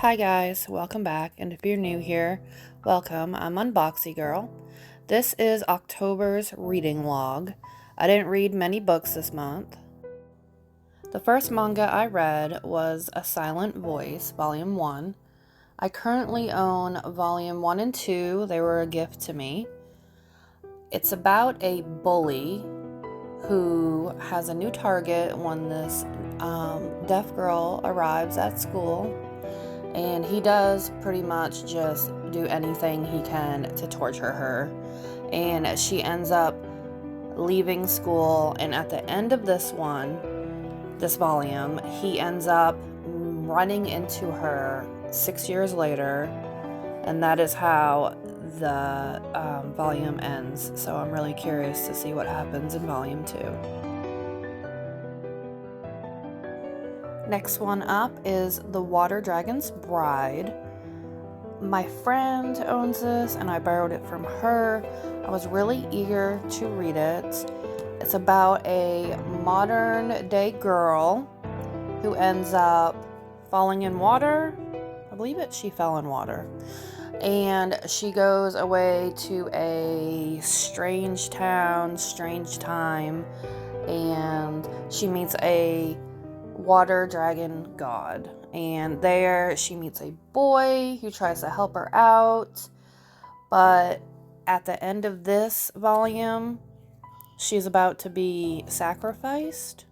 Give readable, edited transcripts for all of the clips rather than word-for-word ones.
Hi guys, welcome back, and if you're new here, welcome. I'm Unboxy Girl. This is October's reading log. I didn't read many books this month. The first manga I read was A Silent Voice, Volume 1. I currently own Volume 1 and 2. They were a gift to me. It's about a bully who has a new target when this deaf girl arrives at school. And he does pretty much just do anything he can to torture her. And she ends up leaving school. And at the end of this volume, he ends up running into her 6 years later. And that is how the volume ends. So I'm really curious to see what happens in volume 2. Next one up is The Water Dragon's Bride. My friend owns this and I borrowed it from her. I was really eager to read it. It's about a modern day girl who ends up falling in water. I believe she fell in water. And she goes away to a strange town, strange time, and she meets a water dragon god, and there she meets a boy who tries to help her out, but at the end of this volume she's about to be sacrificed,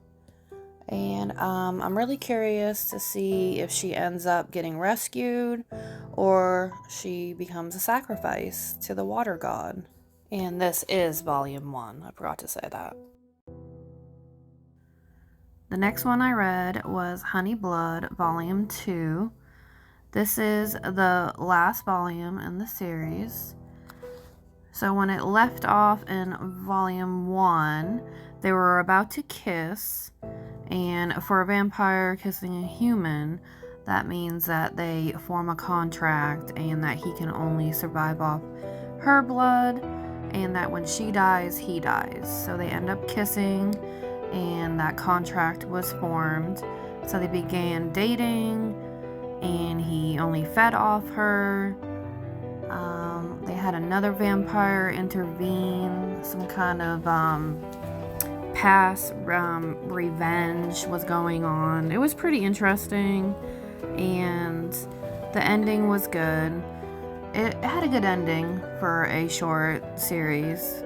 and I'm really curious to see if she ends up getting rescued or she becomes a sacrifice to the water god. And this is volume 1, I forgot to say that. The next one I read was Honey Blood, Volume 2. This is the last volume in the series. So when it left off in Volume 1, they were about to kiss. And for a vampire kissing a human, that means that they form a contract and that he can only survive off her blood, and that when she dies, he dies. So they end up kissing, and that contract was formed. So they began dating, and he only fed off her. They had another vampire intervene. Some kind of past revenge was going on. It was pretty interesting, and the ending was good. It had a good ending for a short series.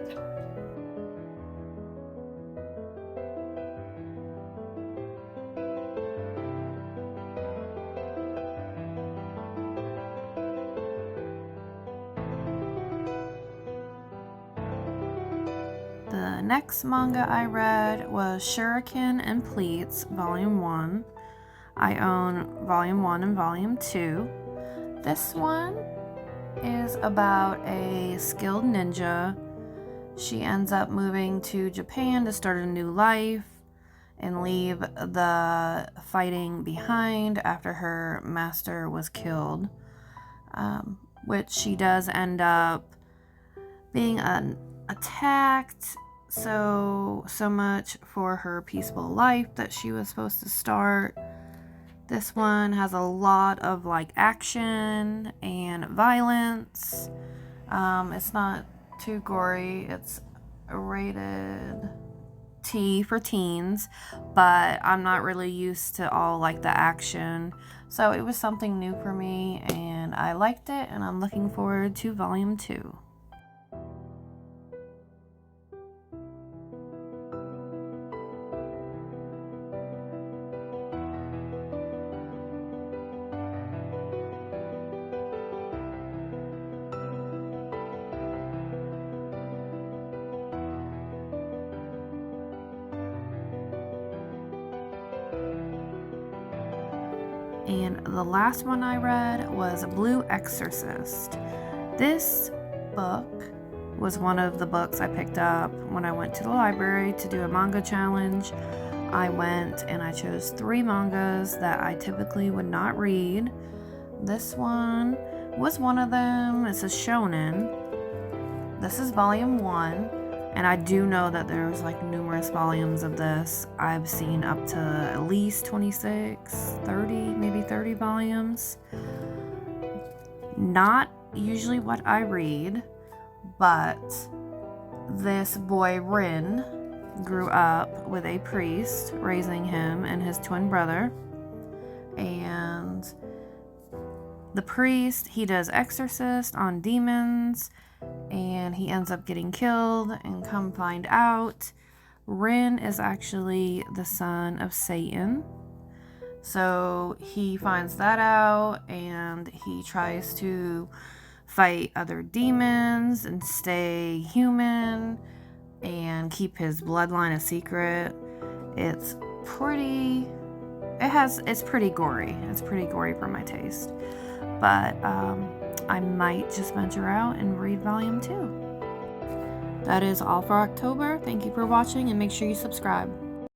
The next manga I read was Shuriken and Pleats, Volume 1. I own Volume 1 and Volume 2. This one is about a skilled ninja. She ends up moving to Japan to start a new life and leave the fighting behind after her master was killed, which she does end up being attacked. So much for her peaceful life that she was supposed to start. This one has a lot of action and violence. It's not too gory. It's rated T for teens, but I'm not really used to all the action. So it was something new for me and I liked it, and I'm looking forward to Volume 2. And the last one I read was Blue Exorcist. This book was one of the books I picked up when I went to the library to do a manga challenge. I went and I chose 3 mangas that I typically would not read. This one was one of them. It's a shonen. This is Volume 1. And I do know that there's like numerous volumes of this. I've seen up to at least 26, 30, maybe 30 volumes. Not usually what I read, but this boy Rin grew up with a priest raising him and his twin brother. And the priest, he does exorcist on demons, and he ends up getting killed, and come find out, Rin is actually the son of Satan. So he finds that out, and he tries to fight other demons and stay human and keep his bloodline a secret. It's pretty gory. It's pretty gory for my taste. But I might just venture out and read volume 2. That is all for October. Thank you for watching, and make sure you subscribe.